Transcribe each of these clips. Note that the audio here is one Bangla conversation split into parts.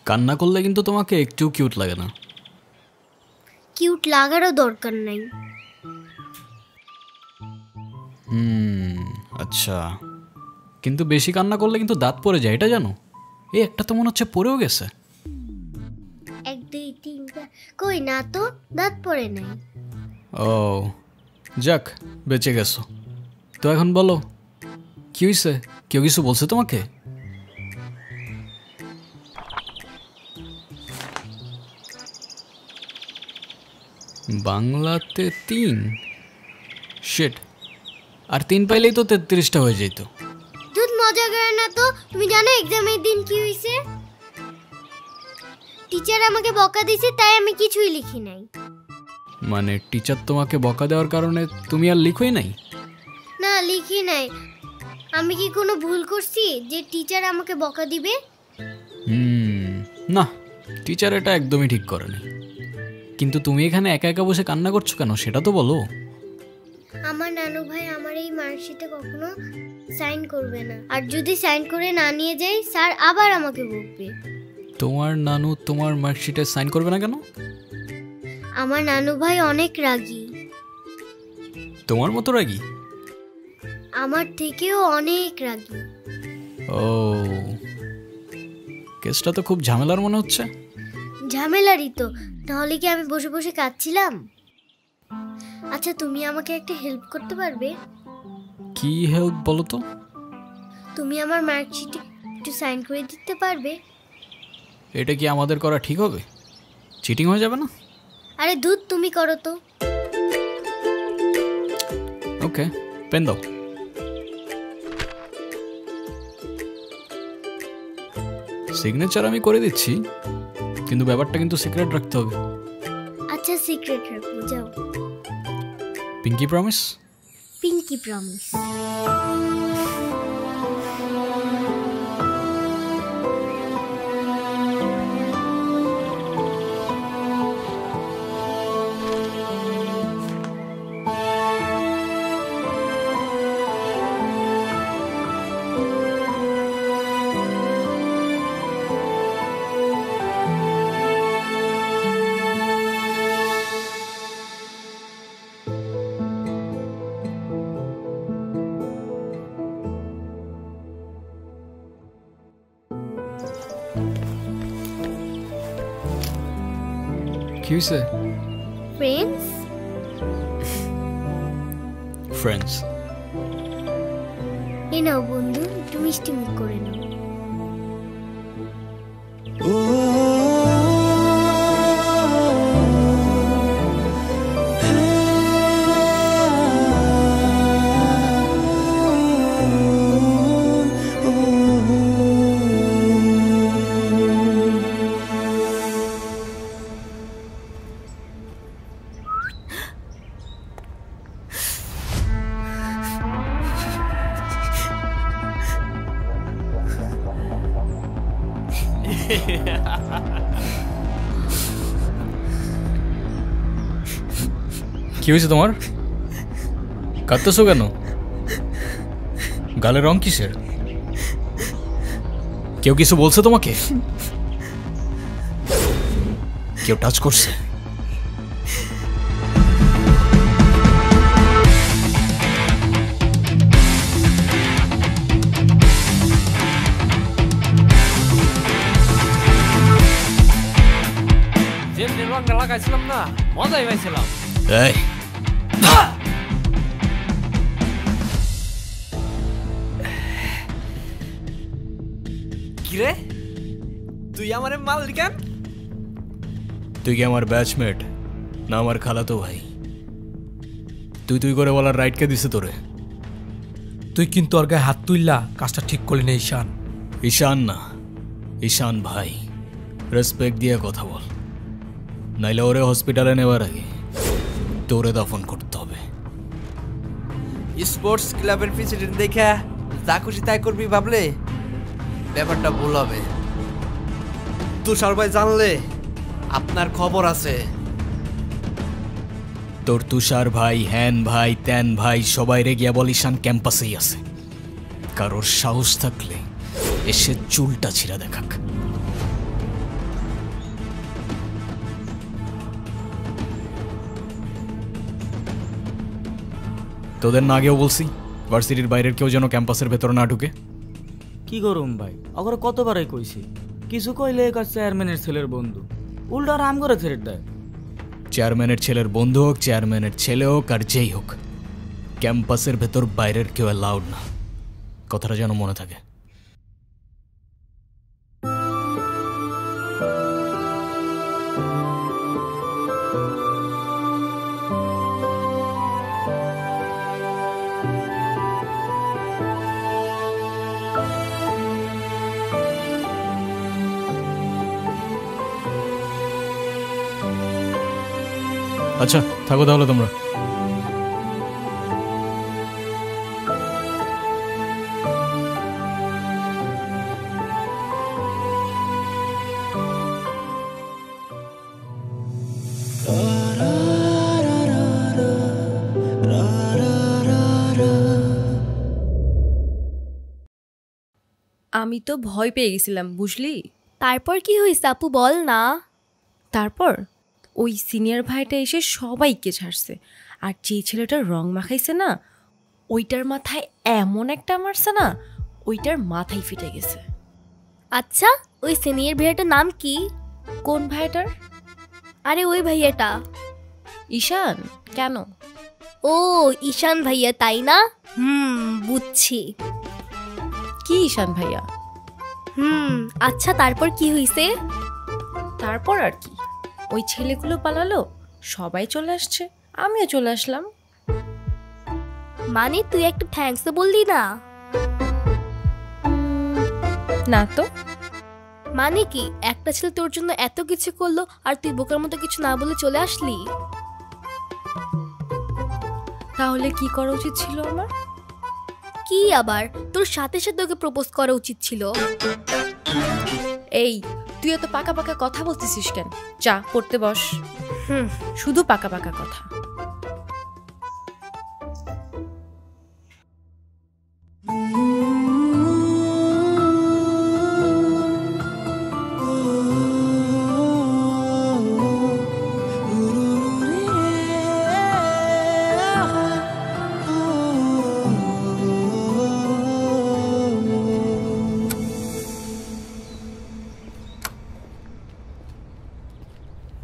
কান্না করলে কিন্তু তোমাকে একটু কিউট লাগে না। কিউট লাগারও দরকার নাই। আচ্ছা, কিন্তু বেশি কান্না করলে কিন্তু দাঁত পড়ে যায়, এটা জানো? এই একটা তো মনে হচ্ছে পড়েও গেছে। 1 2 3 4 কই না তো, দাঁত পড়ে নাই। ও যাক, বেঁচে গেছো। তো এখন বলো কি হয়েছে? কেউ কিছু বলছে তোমাকে? বাংলাতে 3? শিট, আর 3 পাইলেই তো 33টা হয়ে যেত। দুধ মজা করে না তো। তুমি জানো এক্সামের দিন কি হয়েছে? টিচার আমাকে বকা দিয়েছে, তাই আমি কিছুই লিখি নাই। মানে টিচার তোমাকে বকা দেওয়ার কারণে তুমি আর লিখোই নাই? না, লিখি নাই। আমি কি কোনো ভুল করছি যে টিচার আমাকে বকা দিবে? না, টিচার এটা একদমই ঠিক করেনি। কিন্তু তুমি এখানে একা একা বসে কান্না করছো কেন, সেটা তো বলো। আমার নানু ভাই আমার এই মার্কশিটে কখনো সাইন করবে না, আর যদি সাইন করে না নিয়ে যাই স্যার আবার আমাকে বকবে। তোমার নানু তোমার মার্কশিটে সাইন করবে না কেন? আমার নানু ভাই অনেক রাগী। তোমার মতো রাগী? আমার থেকেও অনেক রাগী। ও, কেসটা তো খুব ঝামেলার মনে হচ্ছে। ঝামেলারই তো, তাহলে কি আমি বসে বসে কাঁদছিলাম? আচ্ছা, তুমি আমাকে একটা হেল্প করতে পারবে? কি হেল্প বলো তো? তুমি আমার মার্কশিটে একটু সাইন করে দিতে পারবে? এটা কি আমাদের করা ঠিক হবে? চিটিং হয়ে যাবে না? আরে দুধ, তুমি করো তো। ওকে, পেন দাও। সিগনেচার আমি করে দিচ্ছি, কিন্তু ব্যাপারটা কিন্তু সিক্রেট রাখতে হবে। আচ্ছা, সিক্রেট রাখবো, যাও। Pinky promise? Pinky promise. কি হয়েছে? ফ্রেন্ডস। ফ্রেন্ডস? এই নাও বন্ধু, একটু মিষ্টি মুখ করে নাও। কি হয়েছে তোমার? কাঁদতেছো কেন? গালের রং কিসের? কেউ কিছু বলছে তোমাকে? কেউ টাচ করছে? লাগাইছিলাম না, মজাই পাইছিলাম। এই কিরে তুই আমারে মারলি কেন? তুই কি আমার ব্যাচমেট না আমার খালাতো ভাই? তুই তুই করে বলার রাইট কে দিছে তোরে? তুই কিন্তু ওর গায়ে হাত তুললা কাজটা ঠিক করলি না ঈশান। ঈশান না, ঈশান ভাই। রেসপেক্ট দিয়ে কথা বল, নাইলে ওরে হসপিটালে নেওয়ার আগে তোরে দফন করতে হবে। স্পোর্টস ক্লাবের প্রেসিডেন্ট দেখা যা খুশি তাই করবি ভাবলে ব্যাপারটা ভুল হবে। তুষার ভাই জানলে আপনার খবর আছে। তোর তুষার ভাই, হ্যান ভাই, ত্যান ভাই সবাই রে গিয়া বল ঈশান ক্যাম্পাসেই আছে। কারোর সাহস থাকলে এসে চুলটা ছিঁড়া দেখাক। তোদের না আগেও বলছি ভার্সিটির বাইরের কেউ যেন ক্যাম্পাসের ভেতর না ঢুকে। কি করুম ভাই, অগরে কতবারই কইছি, কিছু কইলে কাজ চেয়ারম্যানের ছেলের বন্ধু, উল্টা রাম করে ছেড়ে দেয়। চেয়ারম্যানের ছেলের বন্ধু হোক, চেয়ারম্যানের ছেলে হোক আর যেই হোক, ক্যাম্পাসের ভেতর বাইরের কেউ অ্যালাউড না। কথাটা যেন মনে থাকে। আচ্ছা থাকো তাহলে তোমরা। আমি তো ভয় পেয়ে গেছিলাম বুঝলি। তারপর কি হয়েছে আপু বল না। তারপর ওই সিনিয়র ভাইটা এসে সবাইকে ছাড়ছে, আর যে ছেলেটার রং মাখাইছে না ওইটার মাথায় এমন একটা মারছে না, ওইটার মাথায় ফিটে গেছে। আচ্ছা ওই সিনিয়র ভাইয়াটার নাম কি? কোন ভাইটার? আরে ওই ভাইয়াটা। ঈশান। কেন? ও ঈশান ভাইয়া তাই না? বুঝছি। কি ঈশান ভাইয়া? আচ্ছা তারপর কি হয়েছে? তারপর আর কি, ওই ছেলেগুলো পালালো, সবাই চলে আসছে, আমিও চলে আসলাম। মানে তুই একটা থ্যাঙ্কস তো বললি না? না তো। মানে কি একটা ছেলে তোর জন্য এত কিছু করলো আর তুই বোকার মতো কিছু না বলে চলে আসলি? তাহলে কি করা উচিত ছিল আমার? কি আবার, তোর সাথে সাথে ওকে প্রপোজ করা উচিত ছিল। এই তুই এত পাকা পাকা কথা বলতেছিস কেন? যা পড়তে বস। শুধু পাকা পাকা কথা।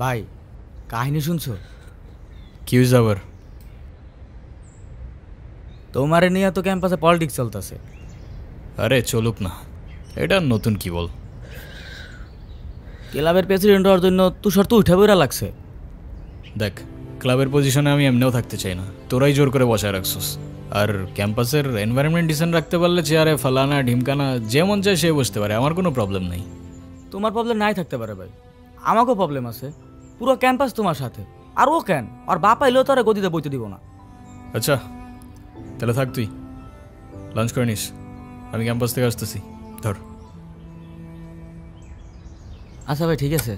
ভাই কাহিনী শুনছো? কি হয়েছে আবার? তোমারে নিয়ে তো ক্যাম্পাসে পলিটিক্স চলতেছে। আরে চলুক না, এটা নতুন কি বল। ক্লাবের প্রেসিডেন্ট হওয়ার জন্য তুষার তো উঠে বইরা লাগছে। দেখ ক্লাবের পজিশনে আমি এমনিও থাকতে চাই না, তোরাই জোর করে বসায় রাখছিস। আর ক্যাম্পাসের এনভায়রনমেন্ট ডিসেন্ট রাখতে পারলে চেয়ারে ফালানা ঢিমকানা যে মন চায় সে বসতে পারে, আমার কোনো প্রবলেম নেই। তোমার প্রবলেম নাই থাকতে পারে ভাই, আমাকেও প্রবলেম আছে। পুরো ক্যাম্পাস তোমার সাথে, আর ও কেন আর বাপ এলেও তো আর গদিতে বইতে দিব না। আচ্ছা তাহলে থাক, তুই লাঞ্চ করে নিস, আমি ক্যাম্পাস থেকে আসতেছি। ধর। আচ্ছা ভাই ঠিক আছে।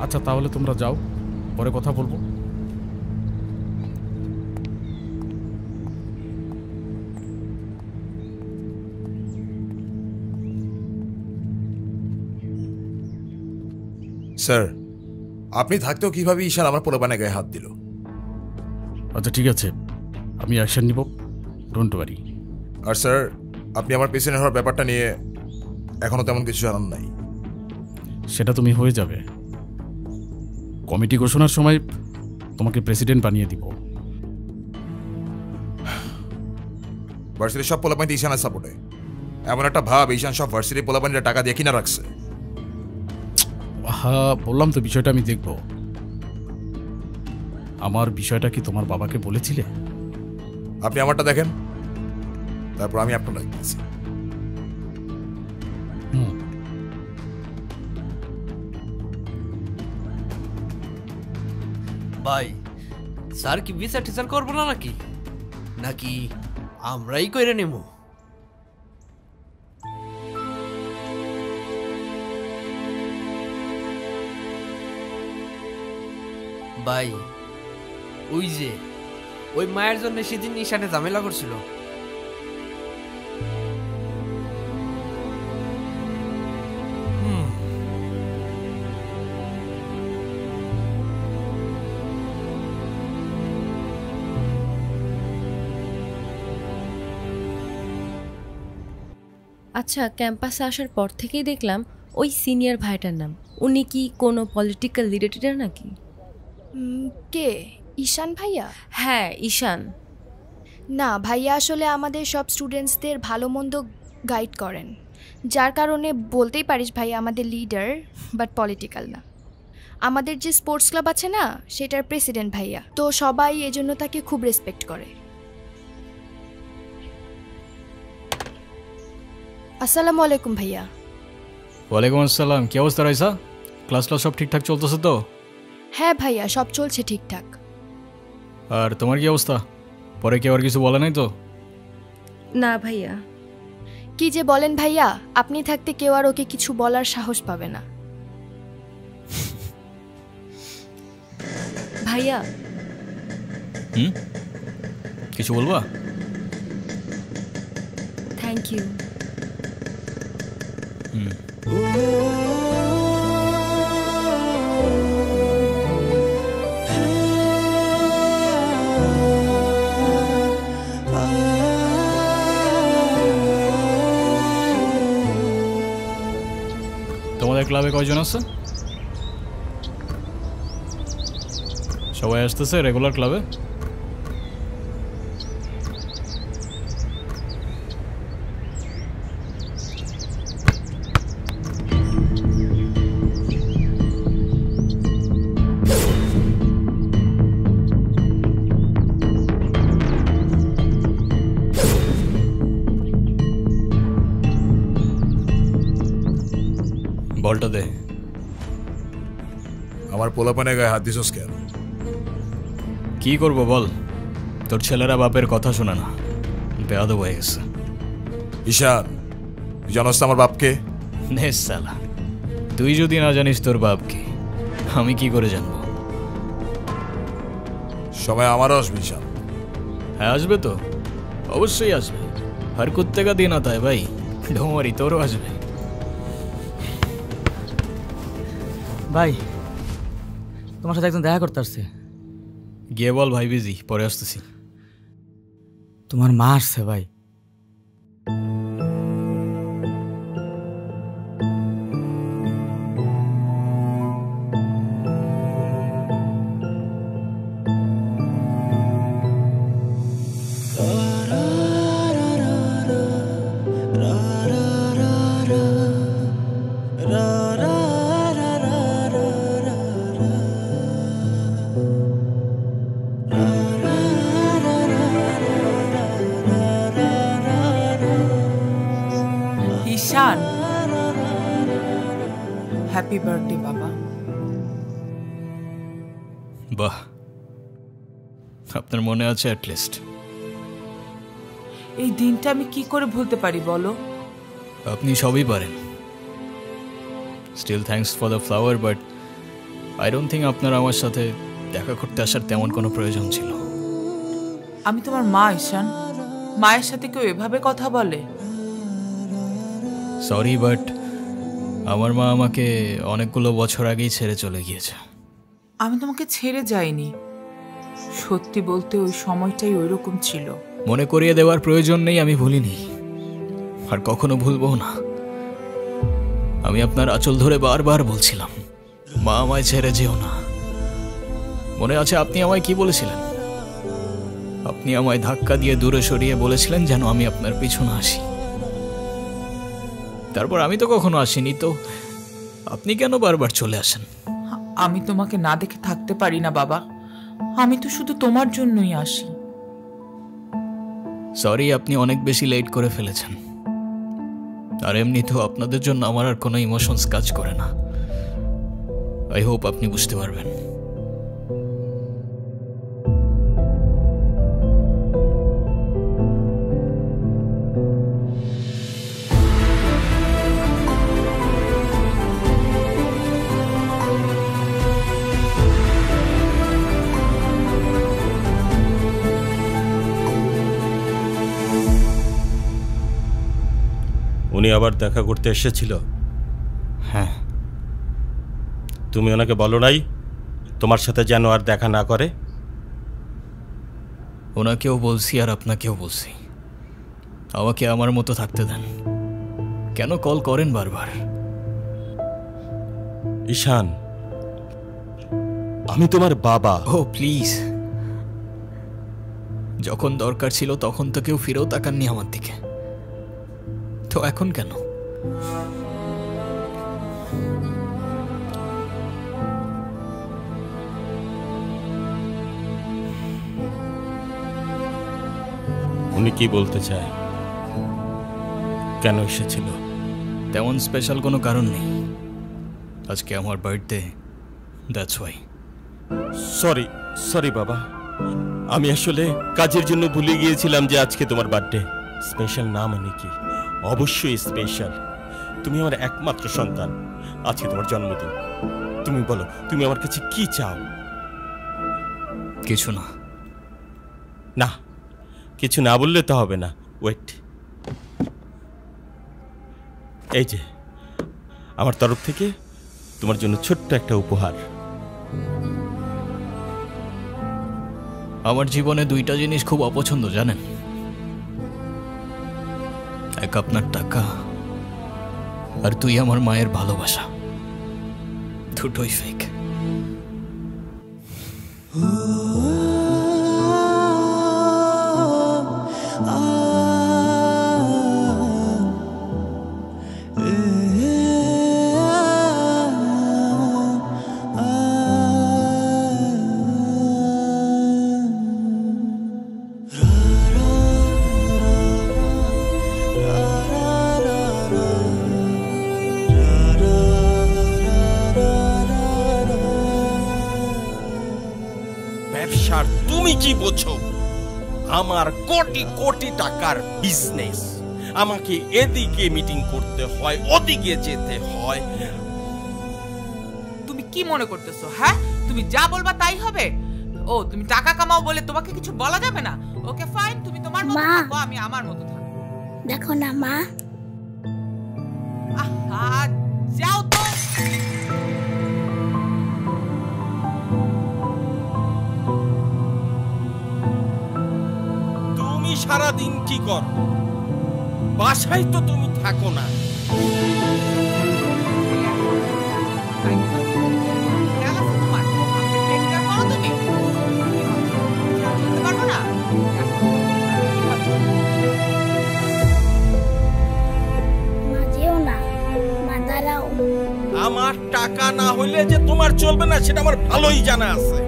আচ্ছা তাহলে তোমরা যাও, পরে কথা বলবো। স্যার, আপনি থাকতেও কিভাবে ঈশান আমার পোলাপানে গায়ে হাত দিল? আচ্ছা ঠিক আছে, আমি অ্যাকশন নিব, ডোন্ট ওয়ারি। আর স্যার, আপনি আমার পেছনে হওয়ার ব্যাপারটা নিয়ে এখনো তেমন কিছু জানান নাই। সেটা তুমি হয়ে যাবে, কমিটি ঘোষণার সময় তোমাকে প্রেসিডেন্ট বানিয়ে দিব। ভার্সিটির সব পোলাপানিতে ঈশানের সাপোর্টে। এমন একটা ভাব ঈশান সব ভার্সিটির পোলাপানিরা টাকা দিয়ে কিনা রাখছে। হ্যাঁ বললাম তো, বিষয়টা আমি দেখব। আমার বিষয়টা কি তোমার বাবাকে বলেছিলে? আপনি আমারটা দেখেন, তারপর আমি আপনারটা দেখতেছি। ভাই স্যার কি বিচার টিচার করবো না নাকি নাকি আমরাই কইরে নেব? ভাই ওই যে ওই মায়ের জন্য সেদিন ঈশানে ঝামেলা করছিল। আচ্ছা, ক্যাম্পাসে আসার পর থেকেই দেখলাম ওই সিনিয়র ভাইটার নাম। উনি কি কোনো পলিটিক্যাল লিডার নাকি? কে? ঈশান ভাইয়া? হ্যাঁ, ঈশান। না, ভাইয়া আসলে আমাদের সব স্টুডেন্টসদের ভালো মন্দ গাইড করেন, যার কারণে বলতেই পারিস ভাইয়া আমাদের লিডার, বাট পলিটিক্যাল না। আমাদের যে স্পোর্টস ক্লাব আছে না, সেটার প্রেসিডেন্ট ভাইয়া, তো সবাই এজন্য তাকে খুব রেসপেক্ট করে। আসসালামু আলাইকুম ভাইয়া। ওয়ালাইকুম আসসালাম। কি অবস্থা রাইসা? ক্লাস সব ঠিকঠাক চলতেছে তো? হ্যাঁ ভাইয়া, সব চলছে ঠিকঠাক। আর তোমার কি অবস্থা? পরে কেউ আর কিছু বলে নাই তো? না ভাইয়া। কি যে বলেন ভাইয়া, আপনি থাকতে কেউ আর ওকে কিছু বলার সাহস পাবে না। ভাইয়া কিছু বলবা? Thank you. তোমাদের ক্লাবে কয়জন আছে? সবাই আসতেছে রেগুলার ক্লাবে? বলটা দে। আমার পোলাপানে গায়ে হাত দিছস কেন? কি করবো বল, তোর ছেলেরা বাপের কথা শোনে না, বেয়াদব হয়ে গেছে। ঈশান, তুই জানোস তো আমার বাপকে? নে সালা, তুই যদি না জানিস তোর বাপকে, আমি কি করে জানবো? সময় আমারও আসবে ঈশান। হ্যাঁ আসবে তো, অবশ্যই আসবে। হর কুত্তে কা দিন আতা হ্যায় ভাই, ঢোমারি তোরও আসবে। ভাই তোমার সাথে একজন দেখা করতে আসছে। গিয়ে বল ভাই বিজি, পরে আসতেছি। তোমার মা আসছে ভাই। ঈশান, হ্যাপি বার্থডে বাবা। বাহ, আপনার মনে আছে অ্যাটলিস্ট। এই দিনটা আমি কি করে ভুলতে পারি বলো? আপনি সবই পারেন। Still thanks for the flower, but I don't think আপনার আমার সাথে দেখা করতে আসার তেমন কোনো প্রয়োজন ছিল। আমি তোমার মা ঈশান, মায়ের সাথে কেউ এভাবে কথা বলে? সরি, বাট আমার মা আমাকে অনেকগুলো বছর আগেই ছেড়ে চলে গিয়েছে। আমি তোমাকে ছেড়ে যাইনি, সত্যি বলতে ওই সময়টাই ওইরকম ছিল। মনে করিয়ে দেওয়ার প্রয়োজন নেই, আমি ভুলিনি আর কখনো ভুলবো না। আমি আপনার আঁচল ধরে বারবার বলছিলাম, মা আমায় ছেড়ে যেও না, মনে আছে আপনি আমায় কি বলেছিলেন? আপনি আমায় ধাক্কা দিয়ে দূরে সরিয়ে বলেছিলেন যেন আমি আপনার পিছনে আসি। তারপর আমি তো কখনো আসিনি, তো আপনি কেন বারবার চলে আসেন? আমি তোমাকে না দেখে থাকতে পারি না বাবা, আমি তো শুধু তোমার জন্যই আসি। সরি, আপনি অনেক বেশি লেট করে ফেলেছেন। আর এমনিতেও আপনাদের জন্য আমার আর কোনো ইমোশনস কাজ করে না। আই হোপ আপনি বুঝতে পারবেন। উনি আবার দেখা করতে এসেছিল? হ্যাঁ। তুমি ওনাকে বলো নাই তোমার সাথে যেন আর দেখা না করে? ওনাকেও বলছি আর আপনাকেও বলছি, আমাকে আমার মতো থাকতে দেন। কেন কল করেন বারবার? ঈশান, আমি তোমার বাবা। ও প্লিজ, যখন দরকার ছিল তখন তো কেউ ফিরেও তাকাননি আমার দিকে, তো এখন কেন? উনি কি বলতে চায়? কেন এসেছিল? তেমন স্পেশাল কোনো কারণ নেই, আজকে আমার birthday, that's why. Sorry sorry বাবা, আমি আসলে কাজের জন্য ভুলে গিয়েছিলাম যে আজকে তোমার বার্থডে। স্পেশাল না মানে কি? অবশ্যই স্পেশাল। তুমি আমার একমাত্র সন্তান, আজকে তোমার জন্মদিন। তুমি বলো, তুমি আমার কাছে কি চাও? কিছু না। না, কিছু না বললে তো হবে না। ওয়েট, এই যে আমার তরফ থেকে তোমার জন্য ছোট্ট একটা উপহার। আমার জীবনে দুইটা জিনিস খুব অপছন্দ জানেন, এক আপনার টাকা আর তুই আমার মায়ের ভালোবাসা। দুটোই ফেক। ব্যবসার তুমি কি বোঝো? আমার কোটি কোটি টাকার বিজনেস, আমাকে এদিকে মিটিং করতে হয়, ওদিকে যেতে হয়। তুমি কি মনে করতেছো? হ্যাঁ, তুমি যা বলবা তাই হবে? ও, তুমি টাকা কামাও বলে তোমাকে কিছু বলা যাবে না? ওকে ফাইন, তুমি তোমার মতো থাকো, আমি আমার মতো থাকবো। দেখো না মা, আহা, যাও তো। তুমি সারাদিন কি করো? বাসায় তো তুমি থাকো না। আমার টাকা না হইলে যে তোমার চলবে না সেটা আমার ভালোই জানা আছে।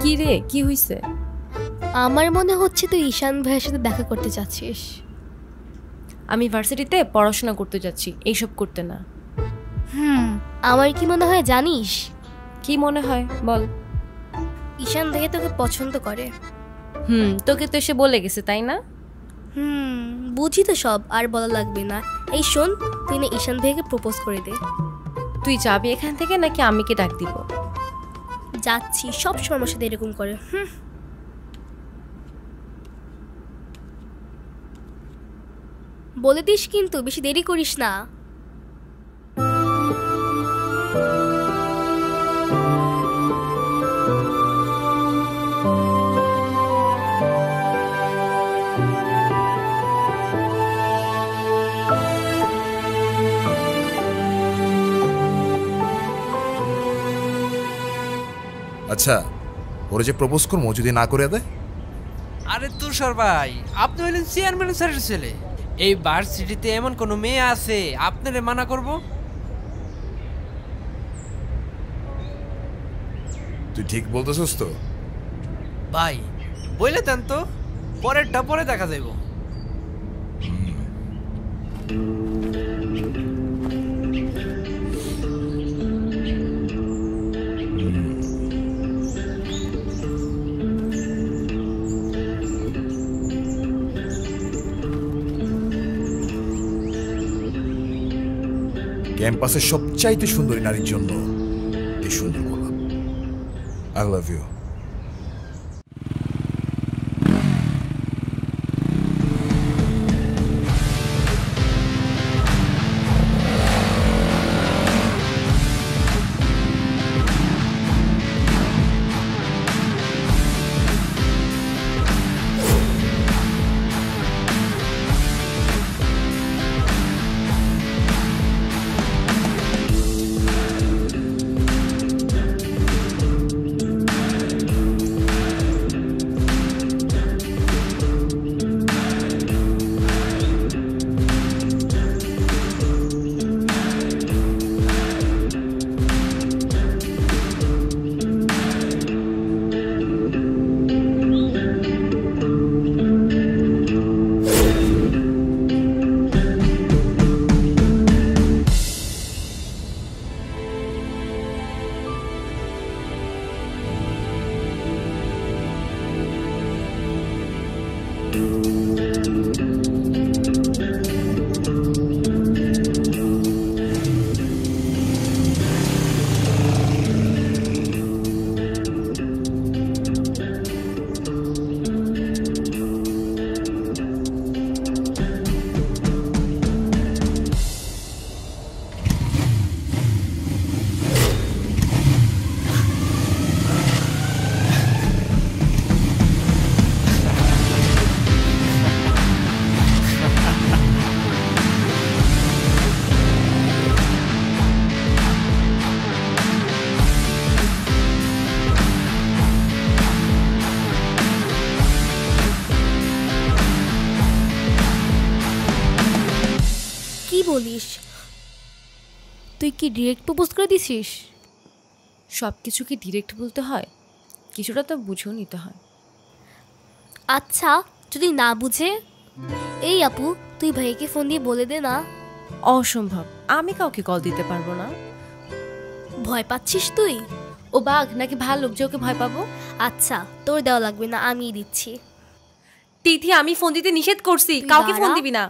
কি রে, কি হইছে? আমার মনে হচ্ছে তুই ঈশান ভাইয়ের সাথে দেখা করতে চাচ্ছিস। আমি ভার্সিটিতে পড়াশোনা করতে যাচ্ছি, এইসব করতে না। আমার কি মনে হয় জানিস? কি মনে হয় বল। ঈশান ভাইয়া তোকে পছন্দ করে। তোকে তো এসে বলে গেছে তাই না? বুঝি তো সব, আর বলা লাগবে না। এই শোন, তুই না ঈশান ভাইয়াকে প্রপোজ করে দে। তুই যাবি এখান থেকে নাকি আমি কি ডাক দিব? যাচ্ছি, সব সময় সাথে এরকম করে। বলে দিস কিন্তু, বেশি দেরি করিস না। আচ্ছা, ওরে যে প্রপোজ করবো যদি না করে দেয়? আরে তুষার ভাই, আপনি হলেন চেয়ারম্যান স্যারের ছেলে। এই ভার্সিটিতে এমন কোনো মেয়ে আছে আপনারে মানা করব? তুই ঠিক বলতেছস তো? ভাই বইলে দেন তো, পরেরটা পরে দেখা যাইব। ক্যাম্পাসের সবচাইতে সুন্দরী নারীর জন্য এই সুন্দর গোলাপ। I love you. বলিস? তুই কি ডিরেক্ট প্রপোজ করে দিছিস? সব কিছু কি ডিরেক্ট বলতে হয়? কিছুটা তো বুঝেও নিতে হয়। আচ্ছা, যদি না বুঝে? এই আপু, তুই ভাইকে ফোন দিয়ে বলে দে না। অসম্ভব, আমি কাউকে কল দিতে পারবো না। ভয় পাচ্ছিস তুই? ও বাঘ নাকি ভাল্লুক যে ওকে ভয় পাবো? আচ্ছা, তোর দেওয়া লাগবে না, আমি দিচ্ছি। তিথি, আমি ফোন দিতে নিষেধ করছি, কাউকে ফোন দিবি না।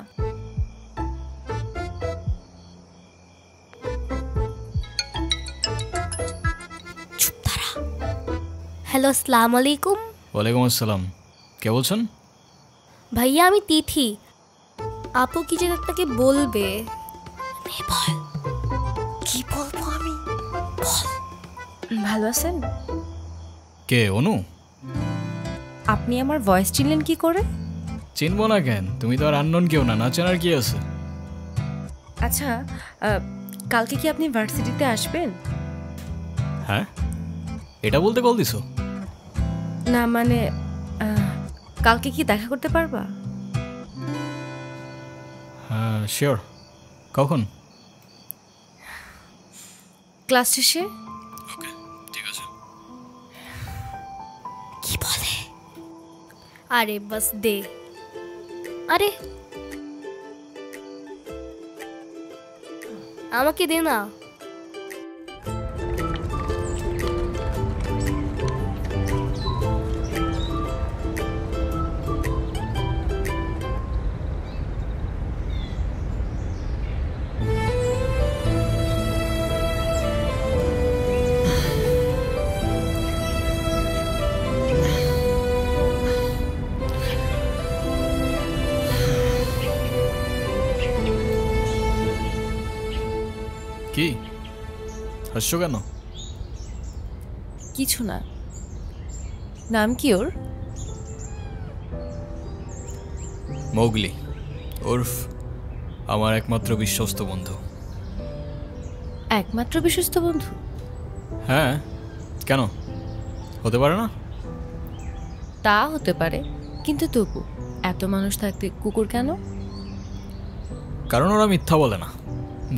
হ্যালো, আসসালামু আলাইকুম। ওয়ালাইকুম আসসালাম। কে বলছেন? ভাইয়া, আমি তিথি। আপু কি যেন আপনাকে বলবে। কি বলবো আমি? ভালো আছেন? কে? অনু? আপনি আমার ভয়েস চিনলেন কি করে? চিনবো না কেন? তুমি তো আর আননোন কেউ না, না চেনার কি আছে? আচ্ছা, কালকে কি আপনি ভার্সিটিতে আসবেন? হ্যাঁ, এটা বলতে কল দিছো? না মানে কালকে কি দেখা করতে পারবা? হ্যাঁ শিওর। কখন? ক্লাস শেষে। ওকে, ঠিক আছে। কি বলে? আরে বাস দে। আরে আমাকে দে না। হাসছো কেন? কিছু না। নাম কি ওর? মৌগলি, ওরফ আমার একমাত্র বিশ্বস্ত বন্ধু। একমাত্র বিশ্বস্ত বন্ধু? হ্যাঁ, কেন হতে পারে না? তা হতে পারে, কিন্তু তবু এত মানুষ থাকতে কুকুর কেন? কারণ ওরা মিথ্যা বলে না,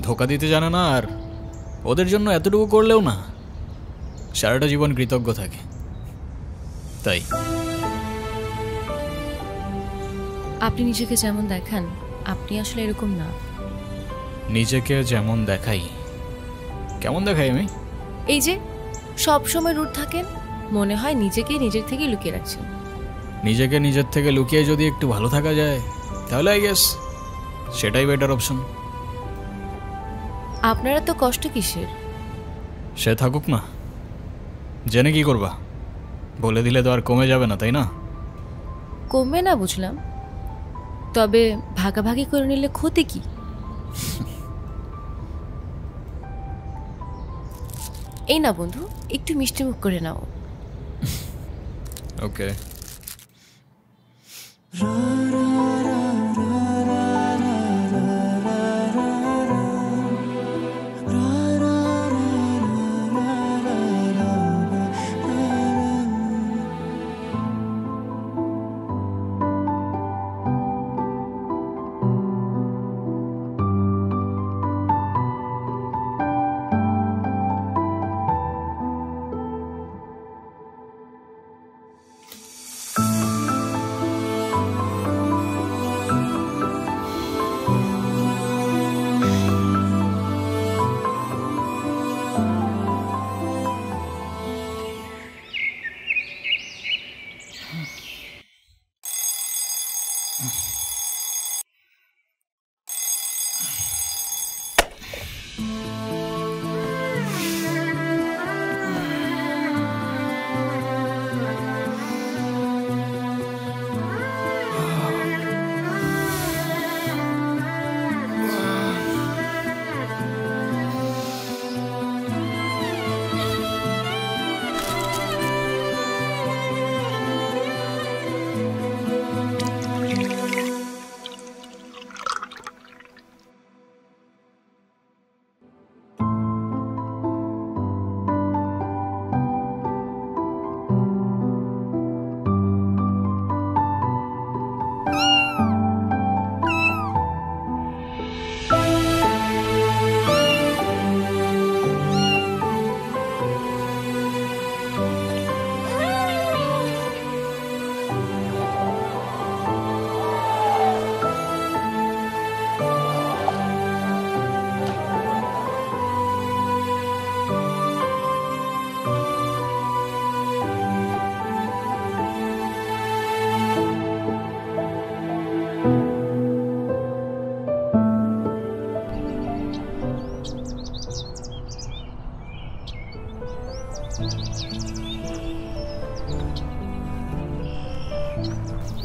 ধোকা দিতে জানে না, আর ওদের জন্য এতটুকু করলেও না সারাটা জীবন কৃতজ্ঞ থাকে, তাই। আপনি নিজেকে যেমন দেখান, আপনি আসলে এরকম না। নিজেকে যেমন দেখাই? কেমন দেখাই আমি? এই যে সব সময় রুট থাকেন, মনে হয় নিজেকে নিজের থেকে লুকিয়ে রাখছেন। নিজেকে নিজের থেকে লুকিয়ে যদি একটু ভালো থাকা যায় তাহলে আই গেস সেটাই বেটার অপশন। আপনারা তো কষ্ট কিসের? সে থাকুক না, জেনে কি করবা? বলে দিলে তো আর কমে যাবে না, তাই না? কমবে না বুঝলাম, তবে ভাগাভাগি করে নিলে ক্ষতি কি? এই না বন্ধু, একটু মিষ্টি মুখ করে নাও। ওকে।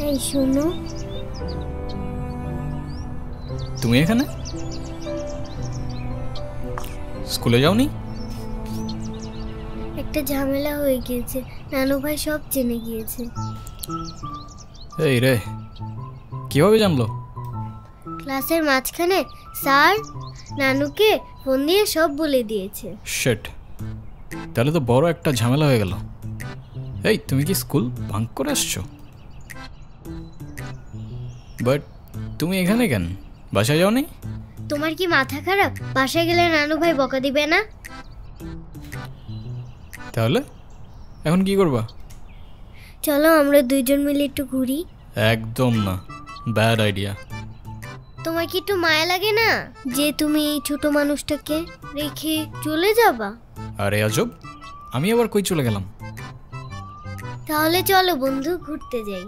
এই শোনো, তুমি এখানে? স্কুলে যাওনি? একটা ঝামেলা হয়ে গিয়েছে, নানু ভাই সব জেনে গিয়েছে। এই রে, কিভাবে জানলো? ক্লাসের মাঝখানে স্যার নানুকে ফোন দিয়ে সব বলে দিয়েছে। শিট, তাহলে তো বড় একটা ঝামেলা হয়ে গেল। এই, তুমি কি স্কুল বাঙ্ক করে আসছো? বাট তুমি এখানে কেন? বাসায় যাওনি? তোমার কি মাথা খারাপ? বাসায় গেলে নানু ভাই বকা দিবে না? তাহলে এখন কি করবা? চলো আমরা দুইজন মিলে একটু ঘুরি। একদম না, ব্যাড আইডিয়া। তোমার কি একটু মায়া লাগে না যে তুমি এই ছোট মানুষটাকে রেখে চলে যাবা? আরে আজব, আমি আবার কই চলে গেলাম? তাহলে চলো বন্ধু, ঘুরতে যাই।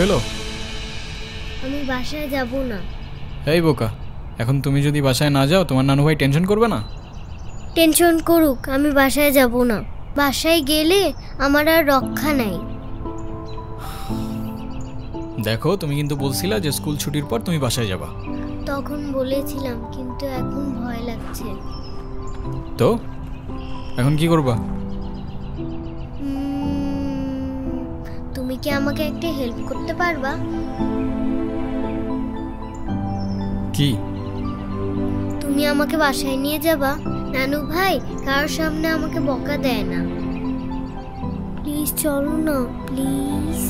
হলো? আমি বাসায় যাব না। এই বোকা, এখন তুমি যদি বাসায় না যাও তোমার নানু ভাই টেনশন করবে না? টেনশন করুক, আমি বাসায় যাব না। বাসায় গেলে আমার আর রক্ষা নাই। দেখো, তুমি কিন্তু বলছিলা যে স্কুল ছুটির পর তুমি বাসায় যাবা। তখন বলেছিলাম, কিন্তু এখন ভয় লাগছে। তো এখন কি করবা? তুমি কি আমাকে একটা হেল্প করতে পারবা? কি? তুমি আমাকে বাসায় নিয়ে যাবা? নানু ভাই কার সামনে আমাকে বকা দেয় না। প্লিজ চলো না, প্লিজ।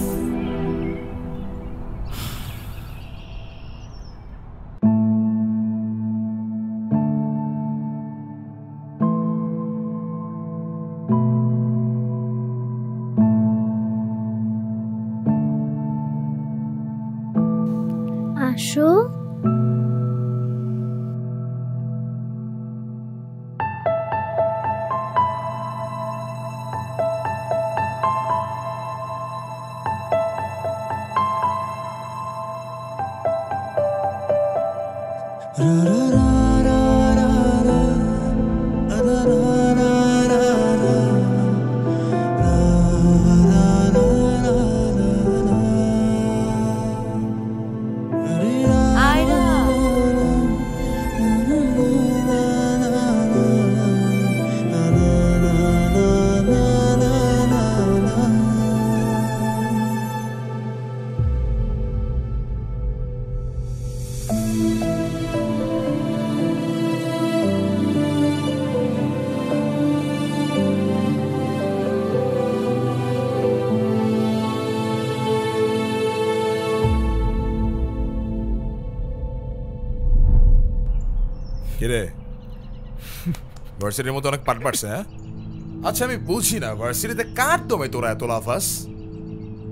আসো। কিরে, ভার্সিটির মতো অনেক পাট পাটছে? হ্যাঁ, আচ্ছা আমি বুঝি না ভার্সিটিতে কার দমে তোরা এত লাফাস?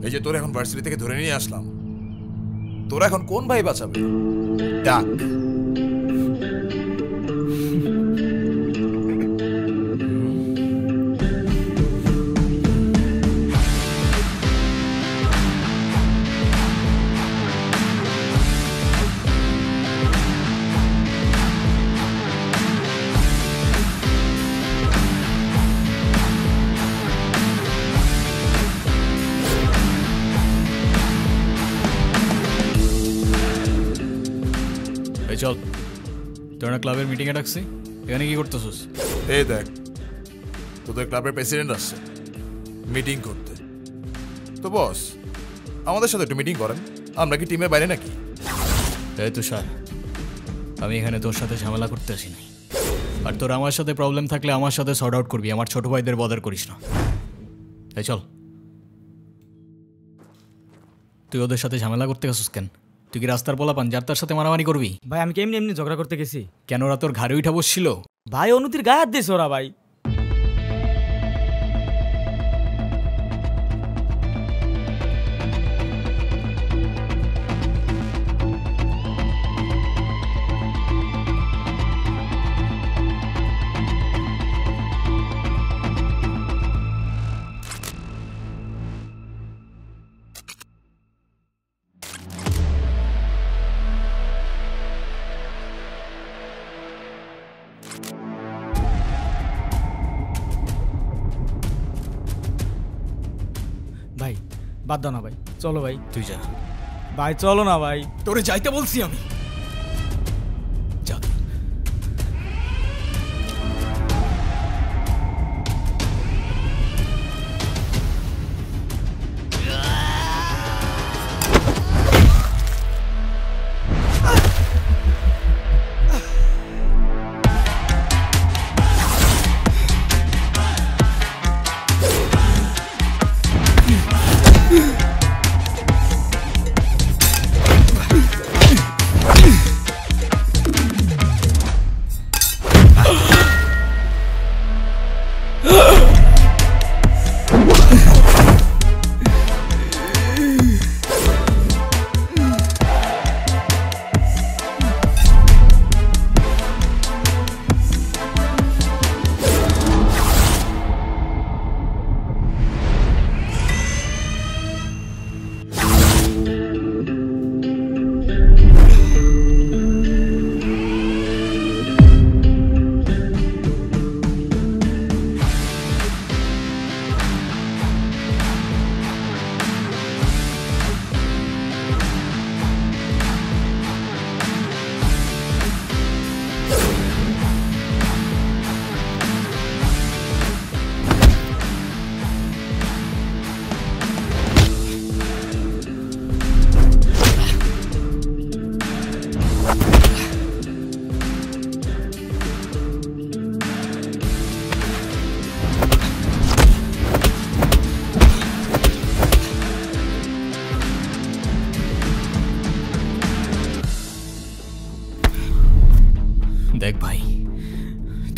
এই যে তোরা এখন ভার্সিটি থেকে ধরে নিয়ে আসলাম, তোরা এখন কোন ভাই বাঁচাবে? ডাক। চল, তোরা ক্লাবের মিটিংয়ে ডাকছি, এখানে কি করতেছিস? এই দেখ, তোদের ক্লাবের প্রেসিডেন্ট আসছে মিটিং করতে। তো বস, আমাদের সাথে একটু মিটিং করেন, আমরা কি টিমের বাইরে নাকি? এই তুষার, আমি এখানে তোর সাথে ঝামেলা করতে আসি নাই। আর তোর আমার সাথে প্রবলেম থাকলে আমার সাথে সর্ট আউট করবি, আমার ছোট ভাইদের বদার করিস না। এই চল। তুই ওদের সাথে ঝামেলা করতে গেছিস কেন? তুই কি রাস্তার পোলাপান যার তার সাথে মারামারি করবি? ভাই আমি কেমনি এমনি ঝগড়া করতে গেছি। কেন ওরা তোর ঘাড়ে উঠা বসছিল? ভাই অনুতির গায়ে হাত দিয়েছে ওরা। ভাই ভাই বাদ দাও না ভাই, চলো ভাই। তুই যা ভাই, চলো না ভাই। তোরে যাইতে বলছি আমি। যা।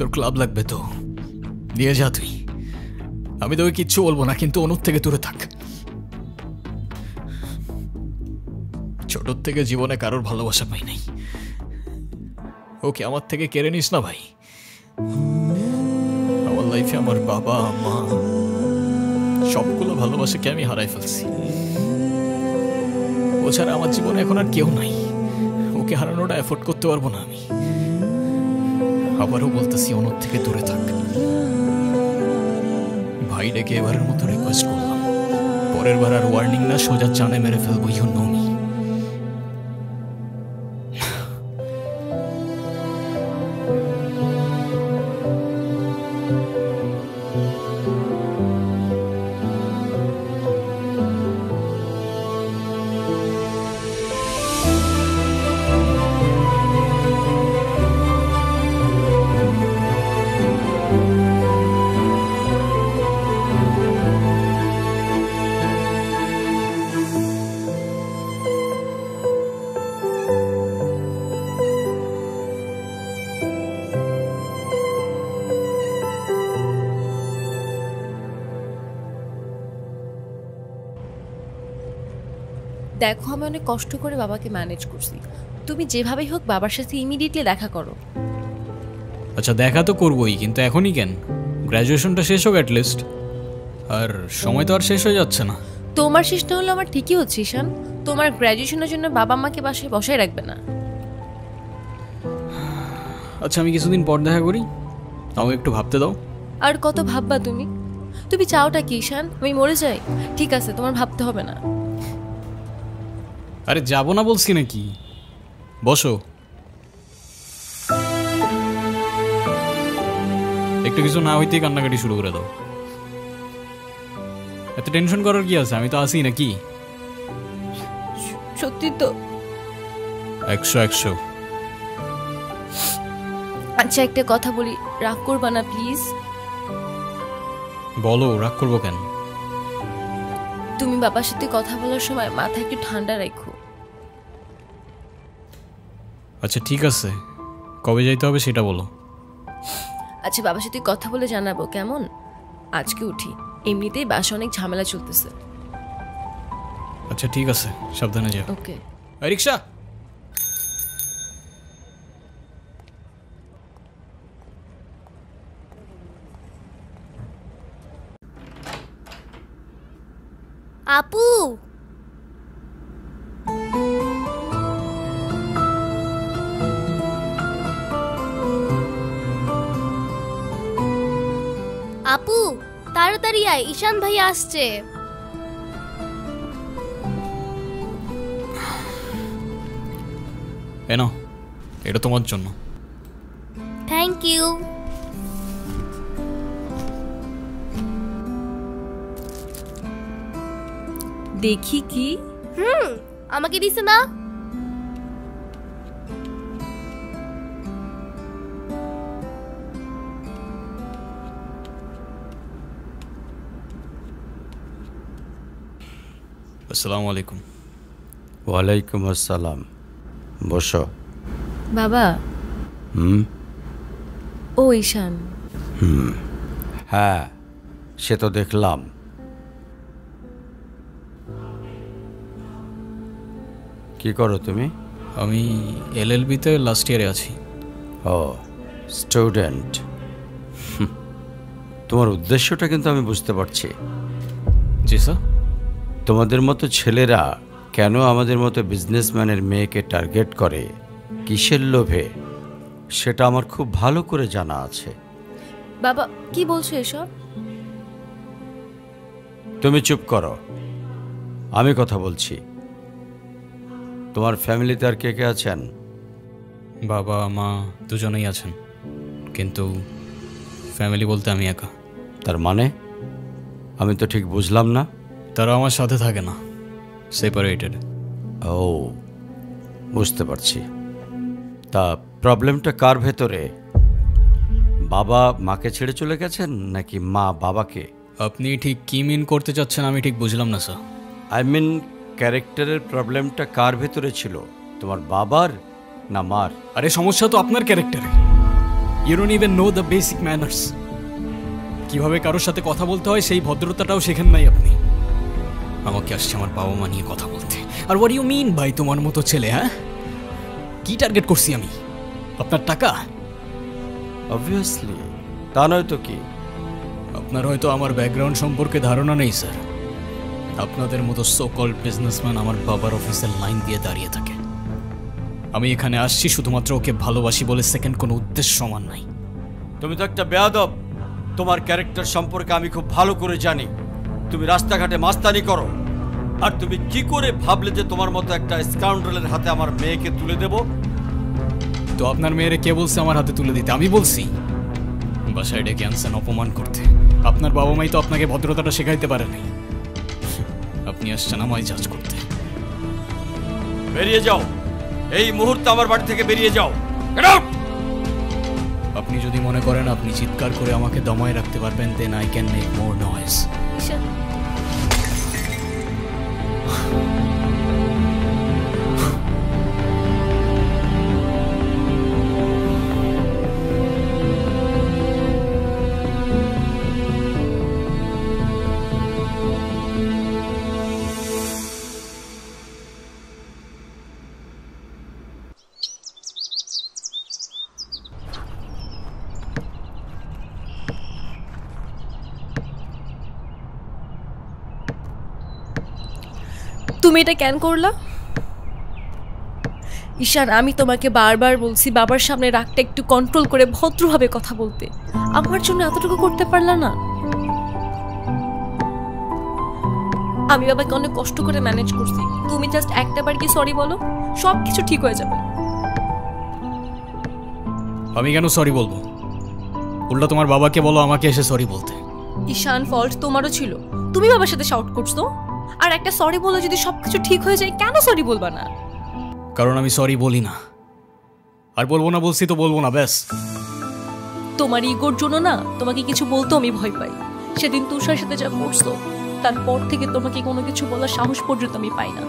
তোর ক্লাব লাগবে তো দিয়ে যা তুই, আমি তোকে কিচ্ছু বলবো না, কিন্তু অনুর থেকে দূরে থাক। ছোটর থেকে জীবনে কারোর ভালোবাসা পাই নাই, ওকে আমার থেকে কেড়ে নিস না ভাই। আমার লাইফে আমার বাবা মা সবগুলো ভালোবাসাকে আমি হারাই ফেলছি। ও ছাড়া আমার জীবনে এখন আর কেউ নাই, ওকে হারানোটা এফোর্ড করতে পারবো না আমি। আবারও বলতেছি অনুর থেকে দূরে থাক। ভাই ডেকে এবারের মতো রিকোয়েস্ট করলাম, পরের বার আর ওয়ার্নিং না, সোজা চানে মেরে ফেলবো। You know me. দেখো আমি অনেক কষ্ট করে বাবাকে ম্যানেজ করছি, তুমি যেভাবেই হোক বাবার সাথে ইমিডিয়েটলি দেখা করো। আচ্ছা দেখা তো করবোই, কিন্তু এখনই কেন? গ্র্যাজুয়েশনটা শেষ হোক অ্যাটলিস্ট। আর সময় তো আর শেষ হয়ে যাচ্ছে না। তোমার শেষ না হলে আমার ঠিকই হচ্ছে ঈশান, তোমার গ্র্যাজুয়েশনের জন্য বাবা মাকে বাসায় বসায় রাখবে না। আচ্ছা আমি কিছুদিন পর দেখা করি, আমাকে একটু ভাবতে দাও। আর কত ভাববা তুমি? তুমি চাওটা কি ঈশান, আমি মরে যাই? ঠিক আছে তোমার ভাবতে হবে না। আরে যাবো না বলছি নাকি, বসো। একটু কিছু না হইতেই কান্নাকাটি শুরু করে দাও। এত টেনশন করার কি আছে, আমি তো আসি নাকি। সত্যি তো? 100 আচ্ছা একটা কথা বলি, রাগ করবা না প্লিজ? বলো, রাগ করবো কেন? তুমি বাবার সাথে কথা বলার সময় মাথা একটু ঠান্ডা রাখো। আচ্ছা ঠিক আছে, কবে যাইতে হবে সেটা বলো। আচ্ছা বাবার সাথে কথা বলে জানাবো কেমন? আজকে উঠি, এমনিতেই বাসা অনেক ঝামেলা চলতেছে। আচ্ছা ঠিক আছে, সাবধানে যাও। ওকে। রিক্সা। আপু আপু তাড়াতাড়ি আয়, ঈশান ভাই আসছে। এনো, এটা তোমার জন্য। Thank you. দেখি কি? আমাকে দিছে না? আসসালামু আলাইকুম। ওয়ালাইকুম আসসালাম, বসো। বাবা। ও ঈশান। হ্যাঁ সে তো দেখলাম। কি করো তুমি? আমি এলএলবিতে লাস্ট ইয়ারে আছি। ও স্টুডেন্ট। তোমার উদ্দেশ্যটা কিন্তু আমি বুঝতে পারছি। জি স্যার। তোমাদের মতো ছেলেরা কেন আমাদের মতো বিজনেসম্যানের মেয়েকে টার্গেট করে, কিসের লোভে, সেটা আমার খুব ভালো করে জানা আছে। বাবা কি বলছো এসব? তুমি চুপ করো, আমি কথা বলছি। তোমার ফ্যামিলিতে আর কে কে আছেন? বাবা মা দুজনেই আছেন, কিন্তু ফ্যামিলি বলতে আমি একা। তার মানে আমি তো ঠিক বুঝলাম না। তারা আমার সাথে থাকে না, সেপারেটেড। ও বুঝতে পারছি। তা প্রবলেমটা কার ভেতরে? বাবা মাকে ছেড়ে চলে গেছেন নাকি মা বাবাকে? আপনি ঠিক কি মিন করতে চাচ্ছেন আমি ঠিক বুঝলাম না স্যার। আই মিন ক্যারেক্টারের প্রবলেমটা কার ভেতরে ছিল, তোমার বাবার না মার? আরে সমস্যা তো আপনার ক্যারেক্টারে। You don't even know the basic manners. কিভাবে কারোর সাথে কথা বলতে হয় সেই ভদ্রতাটাও শেখেন নাই আপনি। আমাকে আসছে আমার বাবা মা নিয়ে কথা বলতে। আর হোয়াট ইউ মিন ভাই তোমার মতো ছেলে? হ্যাঁ, কি টার্গেট করছি আমি? আপনার টাকা? অবভিয়াসলি, তা নয় তো কি? আপনার হয়তো আমার ব্যাকগ্রাউন্ড সম্পর্কে ধারণা নেই স্যার। আপনাদের মতো সো কল্ড বিজনেসম্যান আমার বাবার অফিসের লাইন দিয়ে দাঁড়িয়ে থাকে। আমি এখানে আসছি শুধুমাত্র ওকে ভালোবাসি বলে, সেকেন্ড কোনো উদ্দেশ্য সমান নাই। তুমি তো একটা বেয়াদব। তোমার ক্যারেক্টার সম্পর্কে আমি খুব ভালো করে জানি। তুমি রাস্তাঘাটে মাস্তানি করো, আর তুমি কি করে ভাবলে যে তোমার মতো একটা স্কাউন্ডারের হাতে আমার মেয়েকে তুলে দেব? তো আপনার মেয়েরে কে বলছে আমার হাতে তুলে দিতে? আমি বলছি? বাসায় ডেকে আনছেন অপমান করতে। আপনার বাবা মাই তো আপনাকে ভদ্রতাটা শেখাইতে পারে নাই। আপনি আসছেন আমায় জাজ করতে। বেরিয়ে যাও, এই মুহূর্তে আমার বাড়ি থেকে বেরিয়ে যাও। Get out! আপনি যদি মনে করেন আপনি চিৎকার করে আমাকে দমায় রাখতে পারবেন, then I can make more noise. তুমি এটা কেন করলা? ঈশান, আমি তোমাকে বারবার বলছি বাবার সামনে রাগটা একটু কন্ট্রোল করে ভদ্রভাবে কথা বলতে। আমার জন্য এতটুকু করতে পারলা না? আমি বাবাকে অনেক কষ্ট করে ম্যানেজ করছি। তুমি জাস্ট একটাবার কি সরি বলো, সব কিছু ঠিক হয়ে যাবে। আমি কেন সরি বলবো? উল্টা তোমার বাবাকে বলো আমাকে এসে সরি বলতে। ঈশান, ফল্ট তোমারও ছিল। তুমি বাবার সাথে শাউট করছো, আর একটা সরি বলে যদি সবকিছু ঠিক হয়ে যায়, কেন সরি বলবা না? কারণ আমি সরি বলি না, আর বলবো না। বলছি তো বলবো না, ব্যাস। তোমার ইগোর জন্য না তোমাকে কিছু বলতে আমি ভয় পাই। সেদিন তুষার সাথে যা করছো, তারপর থেকে তোমাকে কোনো কিছু বলার সাহস পর্যন্ত আমি পাই না।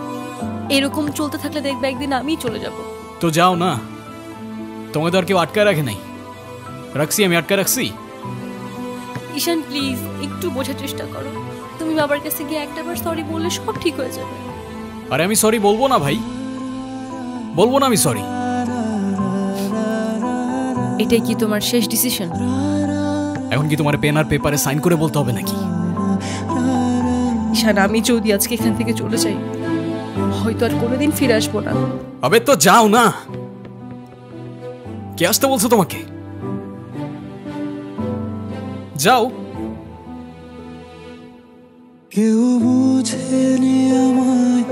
এরকম চলতে থাকলে দেখবে একদিন আমিই চলে যাব। তো যাও না, তোমাকে তো আর কেউ আটকায় রাখে নাই। রাখছি, আমি আটকায় রাখছি। ঈশান প্লিজ একটু বোঝার চেষ্টা করো। তুমি বাবার কাছে গিয়ে একটাবার সরি বললে সব ঠিক হয়ে যাবে। আরে আমি সরি বলবো না ভাই, বলবো না আমি সরি। এটাই কি তোমার শেষ ডিসিশন? এখন কি তোমার পেন আর পেপারে সাইন করে বলতে হবে নাকি? ঈশান, আমি যদি আজকে এখান থেকে চলে যাই, হয়তো আর কোনোদিন ফিরে আসবো না। আবে তো যাও না। কে আসতে বলছো তোমাকে? যাও। কেউ বুঝেনি আমায়,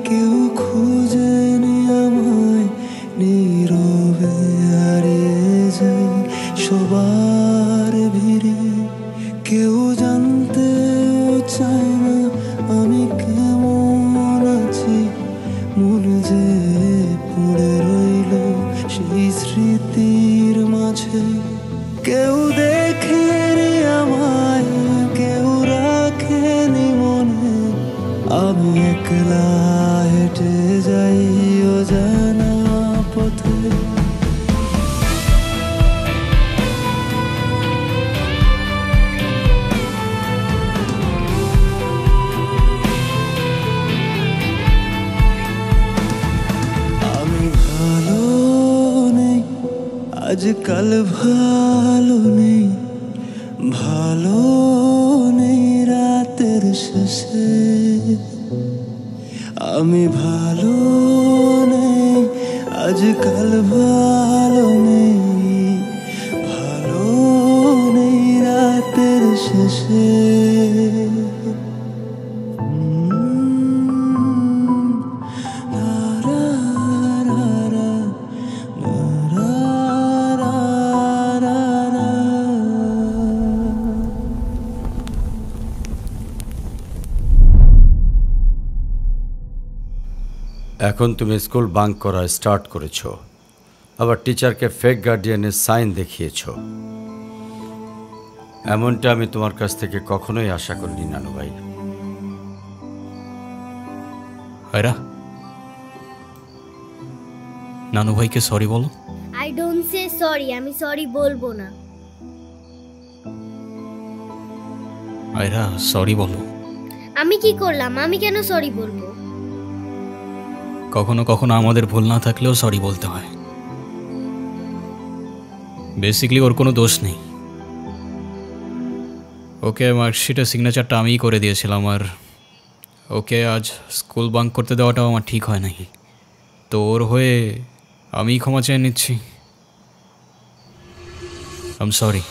কেউ খুঁজেনি আমায়, নীরবে হারিয়ে যাই সবার ভিড়ে। কেউ জানতেও চায় না আমি কেমন আছি, মন যে পড়ে রইল সেই স্মৃতির মাঝে। কেউ দেখেনি আমায়, কেউ রাখেনি মনে, আমি একলা হেঁটে যাই অজানা পথে। আমি ভালো নেই, আজকাল ভালো নেই, ভালো নেই রাতের শেষে। আমি ভালো নেই, আজকাল ভালো নেই, ভালো নেই রাতের শেষে। এখন তুমি স্কুল বাঙ্ক করা স্টার্ট করেছো, আবার টিচারকে ফেক গার্ডিয়ানের সাইন দেখিয়েছো। এমনটা আমি তোমার কাছ থেকে কখনোই আশা করিনি নানু ভাই। নানু ভাইকে সরি বলো। I don't সে সরি, আমি সরি বলবো না। আয়রা সরি বলো। আমি কি করলাম? আমি কেন সরি বলবো? কখনো কখনো আমাদের ভুল না থাকলেও সরি বলতে হয়। বেসিক্যালি ওর কোনো দোষ নেই। ওকে মার্কশিটের সিগনেচারটা আমিই করে দিয়েছিলাম, আর ওকে আজ স্কুল বাঙ্ক করতে দেওয়াটাও আমার ঠিক হয় নাই। তো ওর হয়ে আমিই ক্ষমা চেয়ে নিচ্ছি। I am sorry.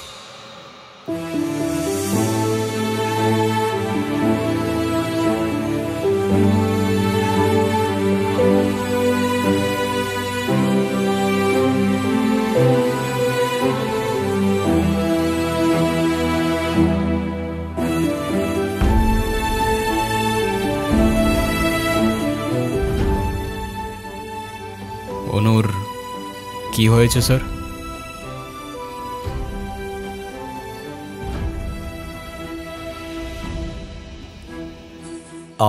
অনুর কি হয়েছে স্যার?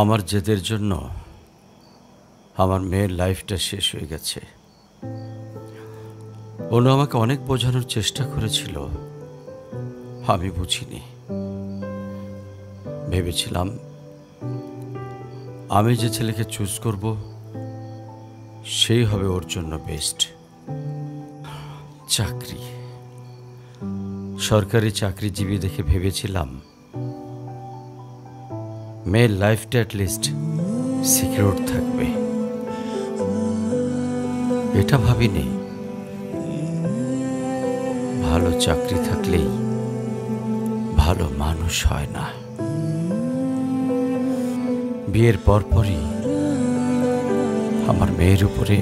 আমার জেদের জন্য আমার মেয়ের লাইফটা শেষ হয়ে গেছে। অনু আমাকে অনেক বোঝানোর চেষ্টা করেছিল, আমি বুঝিনি। ভেবেছিলাম আমি যে ছেলেকে চুজ করব সেই হবে ওর জন্য বেস্ট। চাকরি, সরকারি চাকরিজীবী দেখে ভেবেছিলাম মেয়ের লাইফটা অ্যাটলিস্ট সিকিউর থাকবে। এটা ভাবিনি ভালো চাকরি থাকলেই ভালো মানুষ হয় না। বিয়ের পরপরই আমার মেয়ের উপরে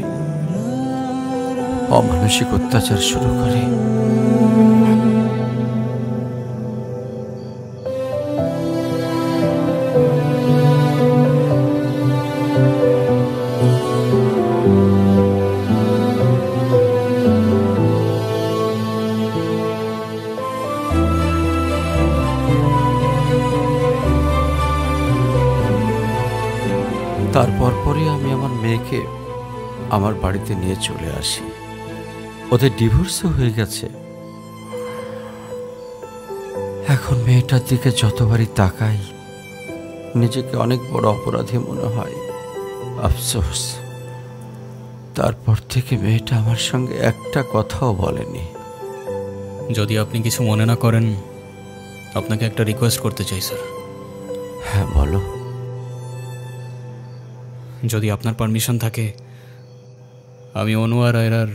অমানসিক অত্যাচার শুরু করে। তারপর পরে আমি আমার মেয়েকে আমার বাড়িতে নিয়ে চলে আসি। ওদের ডিভোর্সও হয়ে গেছে। এখন মেয়েটার দিকে যতবারই তাকাই নিজেকে অনেক বড় অপরাধী মনে হয়। আফসোস, তারপর থেকে মেয়েটা আমার সঙ্গে একটা কথাও বলেনি। যদি আপনি কিছু মনে না করেন, আপনাকে একটা রিকোয়েস্ট করতে চাই স্যার। হ্যাঁ বলো। যদি আপনার পারমিশন থাকে, আমি অনু আর আয়রার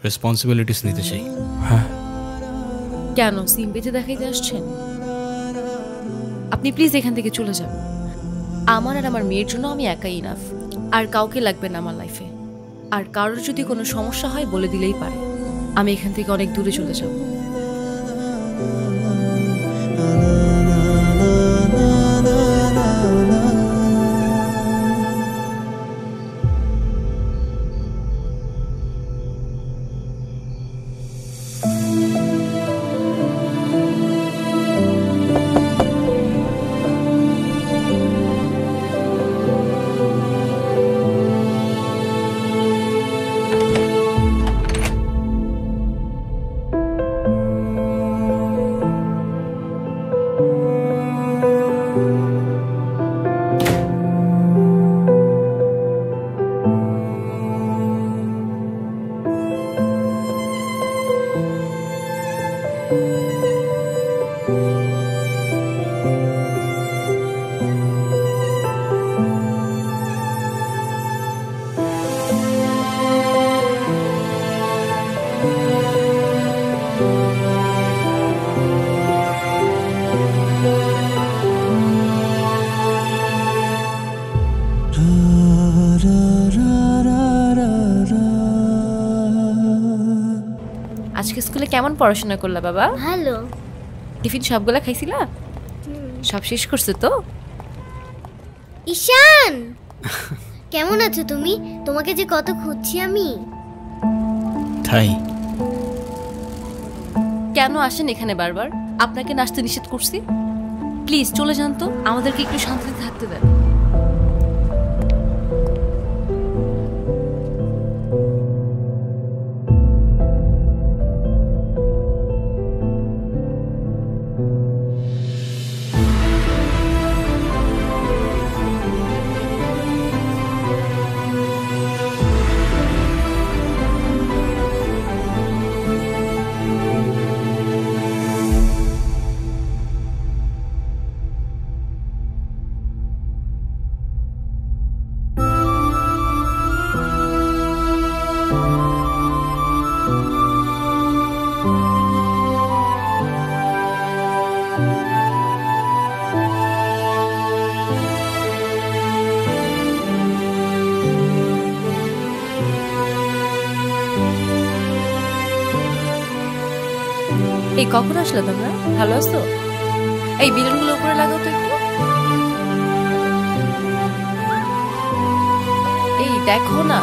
রেসপন্সিবিলিটিস নিতে চাই। হ্যাঁ। কেন সিম্পেথি দেখাইতে আসছেন? আপনি প্লিজ এখান থেকে চলে যান। আমার আর আমার মেয়ের জন্য আমি একাই ইনাফ, আর কাউকে লাগবে না আমার লাইফে। আর কারোর যদি কোনো সমস্যা হয় বলে দিলেই পারে। আমি এখান থেকে অনেক দূরে চলে যাব। আজকে স্কুলে কেমন পড়াশোনা করলা বাবা? ভালো। টিফিন সবগুলা খাইছিলা? সব শেষ করছো তো? ঈশান, কেমন আছো তুমি? তোমাকে যে কত খুঁজছি আমি। তাই কেন আসেন এখানে বারবার? আপনাকে নাচতে নিষেধ করছি। প্লিজ চলে যান তো, আমাদেরকে একটু শান্তিতে থাকতে দেন। এই কখন আসলে তোমরা? ভালো আছো? এই বেলুনগুলো উপরে লাগাও তো একটু। এই দেখো না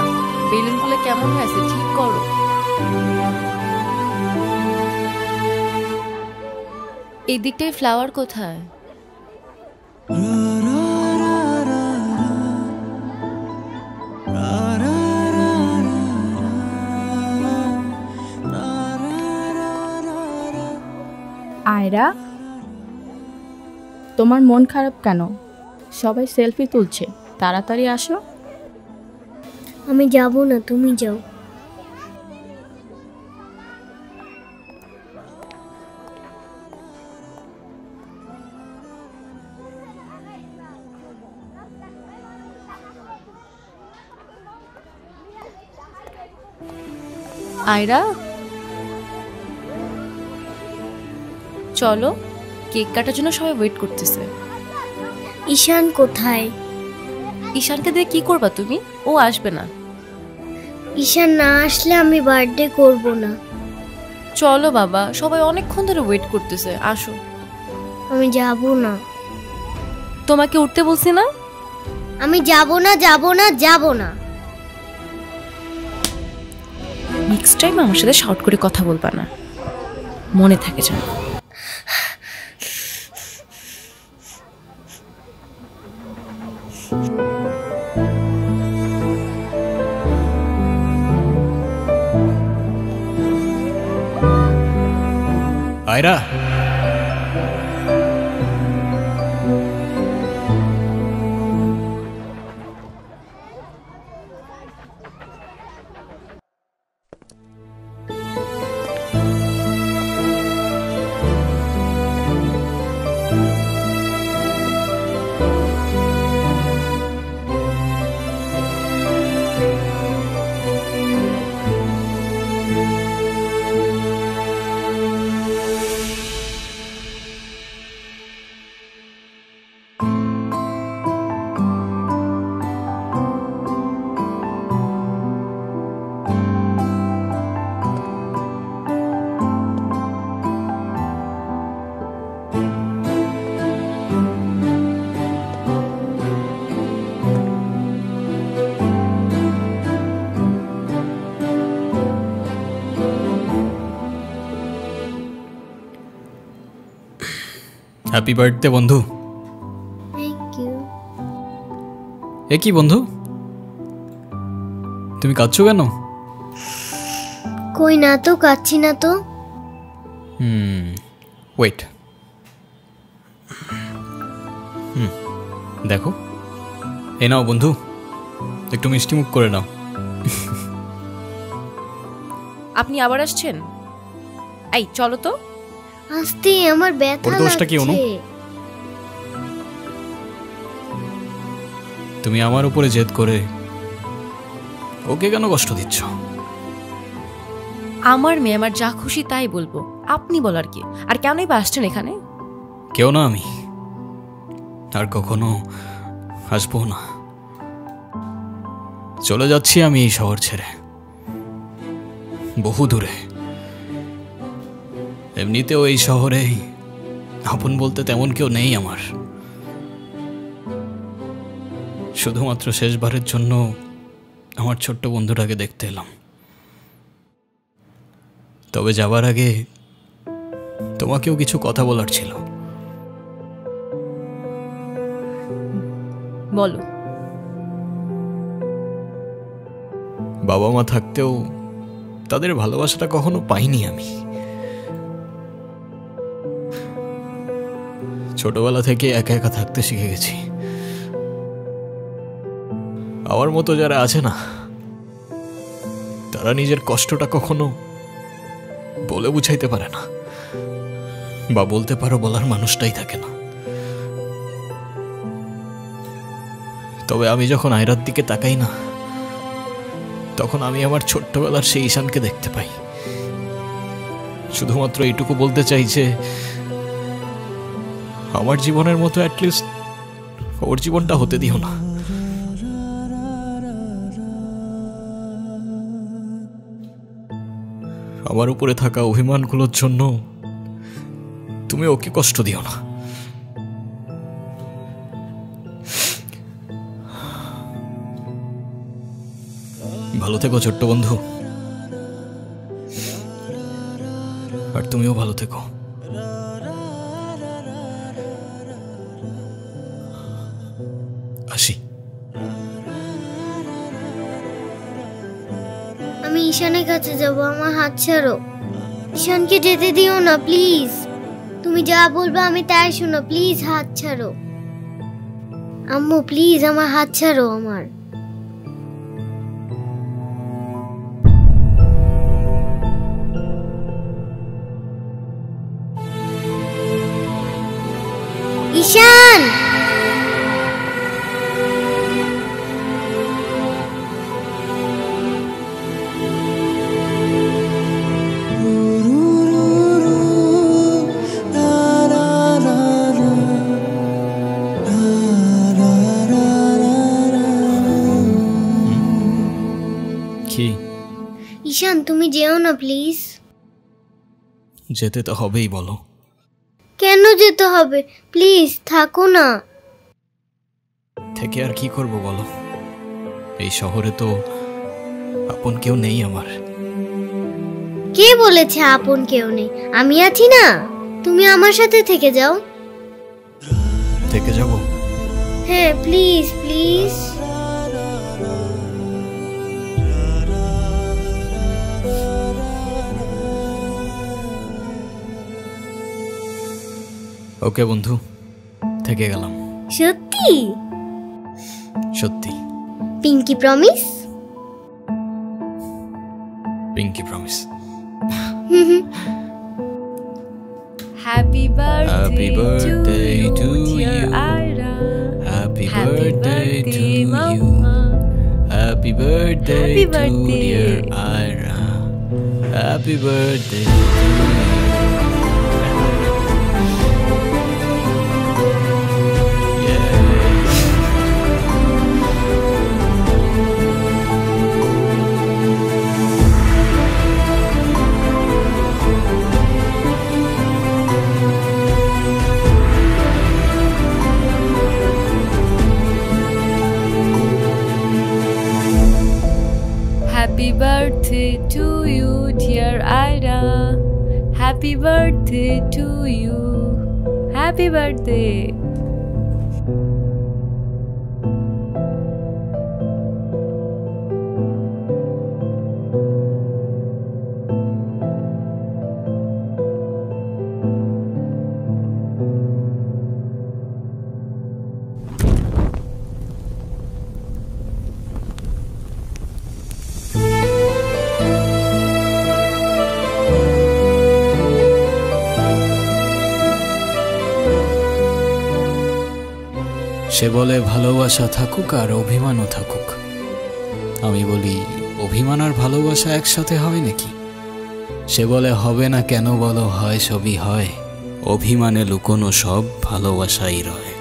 বেলুনগুলো কেমন হয়েছে, ঠিক করো। এই দিকটায় ফ্লাওয়ার কোথায়? আয়রা, তোমার মন খারাপ কেন? সবাই সেলফি তুলছে, তাড়াতাড়ি আসো। আমি যাব না, তুমি যাও। আয়রা চলো, কেক কাটার জন্য সবাই ওয়েট করতেছে। ঈশান কোথায়? ঈশানকে দিয়ে কি করবা তুমি? ও আসবে না। ঈশান না আসলে আমি বার্থডে করব না। চলো বাবা, সবাই অনেকক্ষণ ধরে ওয়েট করতেছে, আসো। আমি যাব না। তোমাকে উঠতে বলছি না? আমি যাব না, যাব না, যাব না। নেক্সট টাইম আমার সাথে শর্ট করে কথা বলবা না, মনে থাকে যেন। আয়রা, হ্যাপি বার্থডে বন্ধু। Thank you. এ কি বন্ধু, তুমি কাঁদছো কেন? কই না তো, কাচ্ছি না তো। ওয়েট, দেখো, এ নাও বন্ধু, একটু মিষ্টি মুখ করে নাও। আপনি আবার আসছেন? এই চলো তো। আস্তে, আমার ব্যথা লাগছে। তুমি আমার উপরে জেদ করে ওকে কেন কষ্ট দিচ্ছ? আমার মেয়ে, আমার যা খুশি তাই বলবো, আপনি বলার কি? আর কেনই বা আসছেন এখানে? কেউ না, আমি আর কখনো আসবো না। চলে যাচ্ছি আমি এই শহর ছেড়ে, বহু দূরে। এমনিতেও এই শহরে আপন বলতে তেমন কেউ নেই আমার। শুধুমাত্র শেষবারের জন্য আমার ছোট্ট বন্ধুটাকে দেখতে এলাম। তবে যাবার আগে তোমাকেও কিছু কথা বলার ছিল। বলো। বাবা মা থাকতেও তাদের ভালোবাসাটা কখনো পাইনি আমি। ছোটবেলা থেকে একা একা থাকতে শিখে গেছি। আমার মতো যারা আছে না, তারা নিজের কষ্টটা কখনো বলে বুঝাইতে পারে না, বা বলতে পারো বলার মানুষটাই থাকে না। তবে আমি যখন আয়রার দিকে তাকাই না, তখন আমি আমার ছোট্টবেলার সেই ঈশানকে দেখতে পাই। শুধুমাত্র এইটুকু বলতে চাই যে আমার জীবনের মতো অ্যাটলিস্ট ওর জীবনটা হতে দিও না। আমার উপরে থাকা অভিমানগুলোর জন্য তুমি ওকে কষ্ট দিও না। ভালো থেকো ছোট্ট বন্ধু, আর তুমিও ভালো থেকো। আসি। আমি ঈশানের কাছে যাব, আমার হাত ছাড়ো। ঈশানকে যেতে দিও না প্লিজ। তুমি যা বলবে আমি তাই শোনো, প্লিজ হাত ছাড়ো। আম্মু প্লিজ আমার হাত ছাড়ো। আমার ঈশান, ঈশান তুমি যেও না প্লিজ। যেতে তো হবেই, বলো কেন যেতে হবে? প্লিজ থাকো না। থেকে আর কি করব বলো, এই শহরে তো আপন কেউ নেই আমার। কে বলেছে আপন কেউ নেই? আমি আছি না, তুমি আমার সাথে থেকে যাও। থেকে যাব? হ্যাঁ প্লিজ প্লিজ। ওকে বন্ধু, থেকে গেলাম। সত্যি? সত্যি। Pinky promise? Pinky promise. Happy birthday to you, Ira. Happy birthday to you. Happy birthday to dear Ira. Happy birthday to you. Happy birthday to you, dear Ira. Happy birthday to you. Happy birthday. সে বলে ভালোবাসা থাকুক আর অভিমানও থাকুক। আমি বলি অভিমান আর ভালোবাসা একসাথে হয় নাকি? সে বলে হবে না কেন বলো, হয় সবই হয়, অভিমানে লুকোনো সব ভালোবাসাই রয়।